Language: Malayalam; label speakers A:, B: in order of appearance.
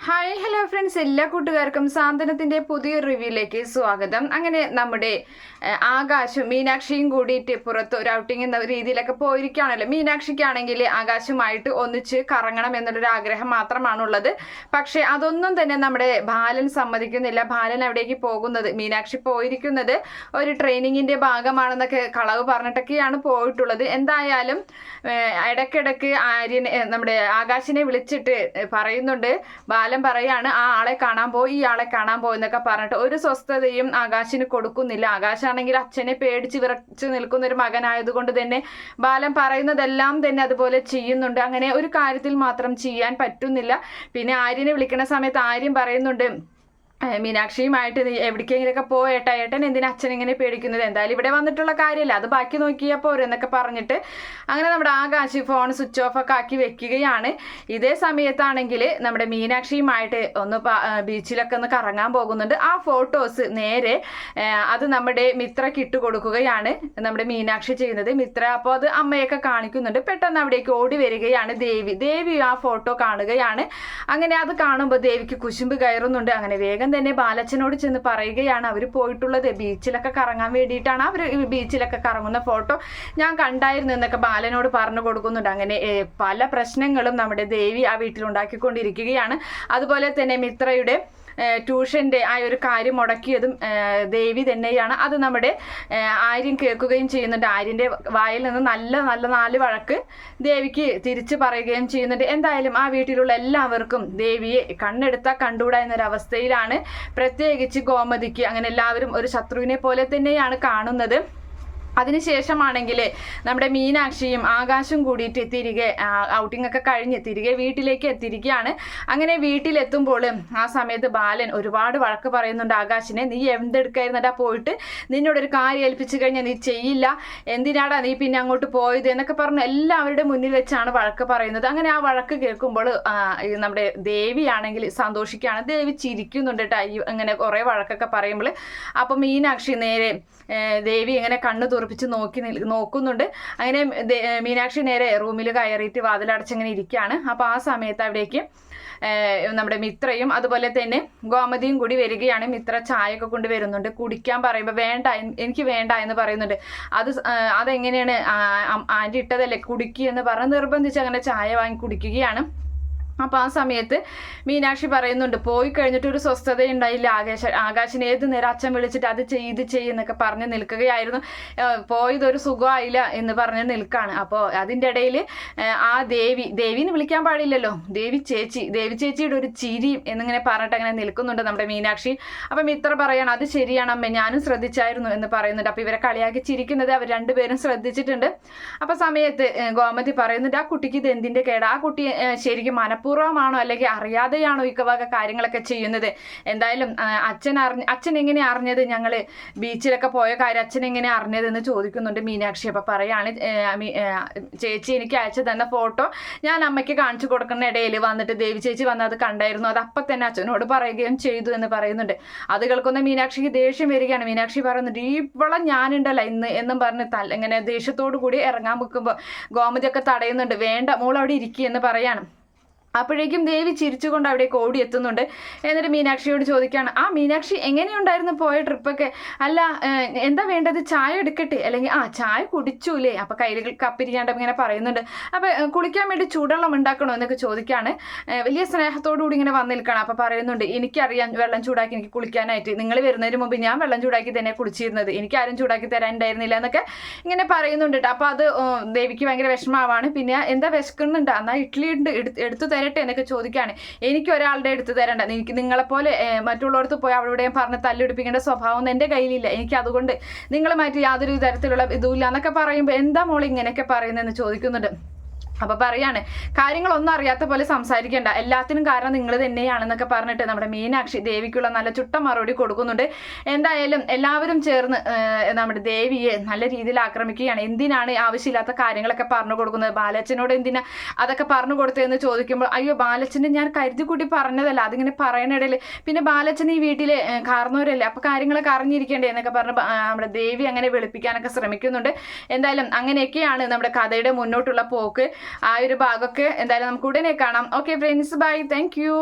A: ഹായ് ഹലോ ഫ്രണ്ട്സ്, എല്ലാ കൂട്ടുകാർക്കും സാന്ത്വനത്തിൻ്റെ പുതിയൊരു റിവ്യൂയിലേക്ക് സ്വാഗതം. അങ്ങനെ നമ്മുടെ ആകാശും മീനാക്ഷിയും കൂടിയിട്ട് പുറത്ത് ഒരു ഔട്ടിങ് എന്ന രീതിയിലൊക്കെ പോയിരിക്കുകയാണല്ലോ. മീനാക്ഷിക്കാണെങ്കിൽ ആകാശുമായിട്ട് ഒന്നിച്ച് കറങ്ങണം എന്നുള്ളൊരു ആഗ്രഹം മാത്രമാണുള്ളത്. പക്ഷേ അതൊന്നും തന്നെ നമ്മുടെ ബാലൻ സമ്മതിക്കുന്നില്ല. ബാലൻ അവിടേക്ക് പോകുന്നത്, മീനാക്ഷി പോയിരിക്കുന്നത് ഒരു ട്രെയിനിങ്ങിൻ്റെ ഭാഗമാണെന്നൊക്കെ കളവ് പറഞ്ഞിട്ടൊക്കെയാണ് പോയിട്ടുള്ളത്. എന്തായാലും ഇടയ്ക്കിടയ്ക്ക് നമ്മുടെ ആകാശിനെ വിളിച്ചിട്ട് പറയുന്നുണ്ട്. ബാലൻ പറയാണ് ആ ആളെ കാണാൻ പോയി, ഈ ആളെ കാണാൻ പോയി എന്നൊക്കെ പറഞ്ഞിട്ട് ഒരു സ്വസ്ഥതയും ആകാശിന് കൊടുക്കുന്നില്ല. ആകാശാണെങ്കിൽ അച്ഛനെ പേടിച്ച് വിറച്ച് നിൽക്കുന്ന ഒരു മകനായതുകൊണ്ട് തന്നെ ബാലൻ പറയുന്നതെല്ലാം തന്നെ അതുപോലെ ചെയ്യുന്നുണ്ട്. അങ്ങനെ ഒരു കാര്യത്തിൽ മാത്രം ചെയ്യാൻ പറ്റുന്നില്ല. പിന്നെ ആര്യനെ വിളിക്കുന്ന സമയത്ത് ആര്യം പറയുന്നുണ്ട്, മീനാക്ഷിയുമായിട്ട് എവിടേക്കെങ്കിലൊക്കെ പോയേട്ടാ, ഏട്ടൻ എന്തിനാ അച്ഛൻ ഇങ്ങനെ പേടിക്കുന്നത്, എന്തായാലും ഇവിടെ വന്നിട്ടുള്ള കാര്യമല്ല, അത് ബാക്കി നോക്കിയാൽ പോരെന്നൊക്കെ പറഞ്ഞിട്ട് അങ്ങനെ നമ്മുടെ ആകാശ് ഫോൺ സ്വിച്ച് ഓഫ് ഒക്കെ ആക്കി വെക്കുകയാണ്. ഇതേ സമയത്താണെങ്കിൽ നമ്മുടെ മീനാക്ഷിയുമായിട്ട് ഒന്ന് ബീച്ചിലൊക്കെ ഒന്ന് കറങ്ങാൻ പോകുന്നുണ്ട്. ആ ഫോട്ടോസ് നേരെ അത് നമ്മുടെ മിത്രയ്ക്ക് ഇട്ട് കൊടുക്കുകയാണ് നമ്മുടെ മീനാക്ഷി ചെയ്യുന്നത്. മിത്ര അപ്പോൾ അത് അമ്മയൊക്കെ കാണിക്കുന്നുണ്ട്. പെട്ടെന്ന് അവിടേക്ക് ഓടി വരികയാണ് ദേവി ആ ഫോട്ടോ കാണുകയാണ്. അങ്ങനെ അത് കാണുമ്പോൾ ദേവിക്ക് കുശുമ്പ് കയറുന്നുണ്ട്. അങ്ങനെ വേഗം തന്നെ ബാലച്ചനോട് ചെന്ന് പറയുകയാണ്, അവർ പോയിട്ടുള്ളത് ബീച്ചിലൊക്കെ കറങ്ങാൻ വേണ്ടിയിട്ടാണ്, അവർ ബീച്ചിലൊക്കെ കറങ്ങുന്ന ഫോട്ടോ ഞാൻ കണ്ടായിരുന്നു എന്നൊക്കെ ബാലനോട് പറഞ്ഞു കൊടുക്കുന്നുണ്ട്. അങ്ങനെ പല പ്രശ്നങ്ങളും നമ്മുടെ ദേവി ആ വീട്ടിലുണ്ടാക്കിക്കൊണ്ടിരിക്കുകയാണ്. അതുപോലെ തന്നെ മിത്രയുടെ ട്യൂഷൻ്റെ ആ ഒരു കാര്യം മുടക്കിയതും ദേവി തന്നെയാണ്. അത് നമ്മുടെ ആര്യൻ കേൾക്കുകയും ചെയ്യുന്നുണ്ട്. ആര്യൻ്റെ വായിൽ നിന്ന് നല്ല 4 വഴക്ക് ദേവിക്ക് തിരിച്ചു പറയുകയും ചെയ്യുന്നുണ്ട്. എന്തായാലും ആ വീട്ടിലുള്ള എല്ലാവർക്കും ദേവിയെ കണ്ണെടുത്താൽ കണ്ടുകൂടാ എന്നൊരവസ്ഥയിലാണ്. പ്രത്യേകിച്ച് ഗോമതിക്ക്. അങ്ങനെ എല്ലാവരും ഒരു ശത്രുവിനെ പോലെ തന്നെയാണ് കാണുന്നത്. അതിനുശേഷമാണെങ്കിൽ നമ്മുടെ മീനാക്ഷിയും ആകാശും കൂടിയിട്ട് തിരികെ ഔട്ടിംഗ് ഒക്കെ കഴിഞ്ഞ് തിരികെ വീട്ടിലേക്ക് എത്തിയിരിക്കുകയാണ്. അങ്ങനെ വീട്ടിലെത്തുമ്പോൾ ആ സമയത്ത് ബാലൻ ഒരുപാട് വഴക്ക് പറയുന്നുണ്ട് ആകാശിനെ, നീ എന്തെടുക്കായിരുന്നടാ പോയിട്ട്, നിന്നോടൊരു കാര്യം ഏൽപ്പിച്ചു കഴിഞ്ഞാൽ നീ ചെയ്യില്ല, എന്തിനാടാ നീ പിന്നെ അങ്ങോട്ട് പോയത് എന്നൊക്കെ പറഞ്ഞ് എല്ലാവരുടെ മുന്നിൽ വെച്ചാണ് വഴക്ക് പറയുന്നത്. അങ്ങനെ ആ വഴക്ക് കേൾക്കുമ്പോൾ നമ്മുടെ ദേവിയാണെങ്കിൽ സന്തോഷിക്കുകയാണ്. ദേവി ചിരിക്കുന്നുണ്ട് കേട്ടോ അങ്ങനെ കുറേ വഴക്കൊക്കെ പറയുമ്പോൾ. അപ്പം മീനാക്ഷി നേരെ ദേവി ഇങ്ങനെ കണ്ണു തുറപ്പിച്ച് നോക്കുന്നുണ്ട്. അങ്ങനെ മീനാക്ഷി നേരെ റൂമിൽ കയറിയിട്ട് വാതിലടച്ചിങ്ങനെ ഇരിക്കുകയാണ്. അപ്പോൾ ആ സമയത്ത് അവിടേക്ക് നമ്മുടെ മിത്രയും അതുപോലെ തന്നെ ഗോമതിയും കൂടി വരികയാണ്. മിത്ര ചായയൊക്കെ കൊണ്ട് വരുന്നുണ്ട്. കുടിക്കാൻ പറയുമ്പോൾ വേണ്ട, എനിക്ക് വേണ്ട എന്ന് പറയുന്നുണ്ട്. അതെങ്ങനെയാണ് ആൻറ്റി ഇട്ടതല്ലേ, കുടിക്കുക എന്ന് പറഞ്ഞ് നിർബന്ധിച്ച് അങ്ങനെ ചായ വാങ്ങി കുടിക്കുകയാണ്. അപ്പോൾ ആ സമയത്ത് മീനാക്ഷി പറയുന്നുണ്ട്, പോയി കഴിഞ്ഞിട്ട് ഒരു സ്വസ്ഥത ഉണ്ടായില്ല. ആകാശിനെ ഏത് നേരം അച്ഛൻ വിളിച്ചിട്ട് അത് ചെയ്യുന്നൊക്കെ പറഞ്ഞ് നിൽക്കുകയായിരുന്നു. പോയതൊരു സുഖമായില്ല എന്ന് പറഞ്ഞ് നിൽക്കുകയാണ്. അപ്പോൾ അതിൻ്റെ ഇടയിൽ ആ ദേവിനെ വിളിക്കാൻ പാടില്ലല്ലോ, ദേവി ചേച്ചിയുടെ ഒരു ചിരിയും എന്നിങ്ങനെ പറഞ്ഞിട്ട് അങ്ങനെ നിൽക്കുന്നുണ്ട് നമ്മുടെ മീനാക്ഷി. അപ്പം ഇത്ര പറയാണ്, അത് ശരിയാണ് അമ്മ, ഞാനും ശ്രദ്ധിച്ചായിരുന്നു എന്ന് പറയുന്നുണ്ട്. അപ്പോൾ ഇവരെ കളിയാക്കി ചിരിക്കുന്നത് അവർ രണ്ടുപേരും ശ്രദ്ധിച്ചിട്ടുണ്ട്. അപ്പോൾ സമയത്ത് ഗോമതി പറയുന്നുണ്ട്, ആ കുട്ടിക്ക് ഇത് എന്തിൻ്റെ കേടാ, ആ കുട്ടി ശരിക്കും പൂർവ്വമാണോ അല്ലെങ്കിൽ അറിയാതെയാണോ ഈ വക കാര്യങ്ങളൊക്കെ ചെയ്യുന്നത്, എന്തായാലും അച്ഛൻ എങ്ങനെ അറിഞ്ഞത്, ഞങ്ങൾ ബീച്ചിലൊക്കെ പോയ കാര്യം അച്ഛൻ എങ്ങനെ അറിഞ്ഞതെന്ന് ചോദിക്കുന്നുണ്ട് മീനാക്ഷി. അപ്പോൾ പറയാണ്, ചേച്ചി എനിക്ക് അയച്ചു തന്ന ഫോട്ടോ ഞാൻ അമ്മയ്ക്ക് കാണിച്ചു കൊടുക്കുന്ന ഇടയിൽ വന്നിട്ട് ദേവി ചേച്ചി വന്ന് അത് കണ്ടായിരുന്നു, അത് അപ്പം തന്നെ അച്ഛനോട് പറയുകയും ചെയ്തു എന്ന് പറയുന്നുണ്ട്. അത് കേൾക്കുന്ന മീനാക്ഷിക്ക് ദേഷ്യം വരികയാണ്. മീനാക്ഷി പറയുന്നുണ്ട്, ഇവിടെ ഞാനുണ്ടല്ലോ ഇന്ന് എന്നും പറഞ്ഞ് ഇങ്ങനെ ദേഷ്യത്തോടു കൂടി ഇറങ്ങാൻ വെക്കുമ്പോൾ ഗോമതിയൊക്കെ തടയുന്നുണ്ട്. വേണ്ട, മോൾ അവിടെ ഇരിക്കുക എന്ന് പറയാണ്. അപ്പോഴേക്കും ദേവി ചിരിച്ചുകൊണ്ട് അവിടേക്ക് ഓടി എത്തുന്നുണ്ട്. എന്നിട്ട് മീനാക്ഷിയോട് ചോദിക്കുകയാണ്, ആ മീനാക്ഷി എങ്ങനെയുണ്ടായിരുന്നു പോയ ട്രിപ്പൊക്കെ, അല്ല എന്താ വേണ്ടത്, ചായ എടുക്കട്ടെ, അല്ലെങ്കിൽ ചായ കുടിച്ചൂലേ, അപ്പോൾ കയ്യിൽ കപ്പിരിക്കാണ്ട് ഇങ്ങനെ പറയുന്നുണ്ട്. അപ്പോൾ കുളിക്കാൻ വേണ്ടി ചൂടുവെള്ളം ഉണ്ടാക്കണോ എന്നൊക്കെ ചോദിക്കുകയാണ്. വലിയ സ്നേഹത്തോടു കൂടി ഇങ്ങനെ വന്ന് നിൽക്കണം. അപ്പോൾ പറയുന്നുണ്ട്, എനിക്കറിയാം വെള്ളം ചൂടാക്കി എനിക്ക് കുളിക്കാനായിട്ട്, നിങ്ങൾ വരുന്നതിന് മുമ്പ് ഞാൻ വെള്ളം ചൂടാക്കി തന്നെ കുളിച്ചിരുന്നത്, എനിക്കാരും ചൂടാക്കി തരാനുണ്ടായിരുന്നില്ല എന്നൊക്കെ ഇങ്ങനെ പറയുന്നുണ്ട്. അപ്പോൾ അത് ദേവിക്ക് ഭയങ്കര വിഷമമാവാണ്. പിന്നെ എന്താ വിശക്കുന്നുണ്ട്, എന്നാൽ ഇഡ്ഡലി ഉണ്ട് എടുത്തു തരട്ടെ എന്നൊക്കെ ചോദിക്കുകയാണ്. എനിക്ക് ഒരാളുടെ എടുത്തു തരണ്ട, എനിക്ക് നിങ്ങളെപ്പോലെ മറ്റുള്ളവർക്ക് പോയി അവിടെയും പറഞ്ഞ് തല്ലുപിടിപ്പിക്കേണ്ട സ്വഭാവം എൻ്റെ കയ്യിലില്ല, എനിക്ക് അതുകൊണ്ട് നിങ്ങളുമായിട്ട് യാതൊരു തരത്തിലുള്ള ഇതുമില്ല എന്നൊക്കെ പറയുമ്പോൾ എന്താ മോൾ ഇങ്ങനെയൊക്കെ പറയുന്നതെന്ന് ചോദിക്കുന്നുണ്ട്. അപ്പോൾ പറയാണ്, കാര്യങ്ങളൊന്നും അറിയാത്ത പോലെ സംസാരിക്കേണ്ട, എല്ലാത്തിനും കാരണം നിങ്ങൾ തന്നെയാണെന്നൊക്കെ പറഞ്ഞിട്ട് നമ്മുടെ മീനാക്ഷി ദേവിക്കുള്ള നല്ല ചുട്ട മറുപടി കൊടുക്കുന്നുണ്ട്. എന്തായാലും എല്ലാവരും ചേർന്ന് നമ്മുടെ ദേവിയെ നല്ല രീതിയിൽ ആക്രമിക്കുകയാണ്. എന്തിനാണ് ആവശ്യമില്ലാത്ത കാര്യങ്ങളൊക്കെ പറഞ്ഞു കൊടുക്കുന്നത്, ബാലച്ചനോട് എന്തിനാ അതൊക്കെ പറഞ്ഞു കൊടുത്തതെന്ന് ചോദിക്കുമ്പോൾ, അയ്യോ ബാലച്ചനെ ഞാൻ കരുതി കൂട്ടി പറഞ്ഞതല്ല, അതിങ്ങനെ പറയണിടയിൽ പിന്നെ ബാലച്ചൻ ഈ വീട്ടിലെ കാരണവരല്ലേ, അപ്പോൾ കാര്യങ്ങളൊക്കെ അറിഞ്ഞിരിക്കേണ്ടേ എന്നൊക്കെ പറഞ്ഞ് നമ്മുടെ ദേവി അങ്ങനെ വെളുപ്പിക്കാനൊക്കെ ശ്രമിക്കുന്നുണ്ട്. എന്തായാലും അങ്ങനെയൊക്കെയാണ് നമ്മുടെ കഥയുടെ മുന്നോട്ടുള്ള പോക്ക്. ആ ഒരു ഭാഗമൊക്കെ എന്തായാലും നമുക്ക് ഉടനെ കാണാം. Okay friends, bye, thank U.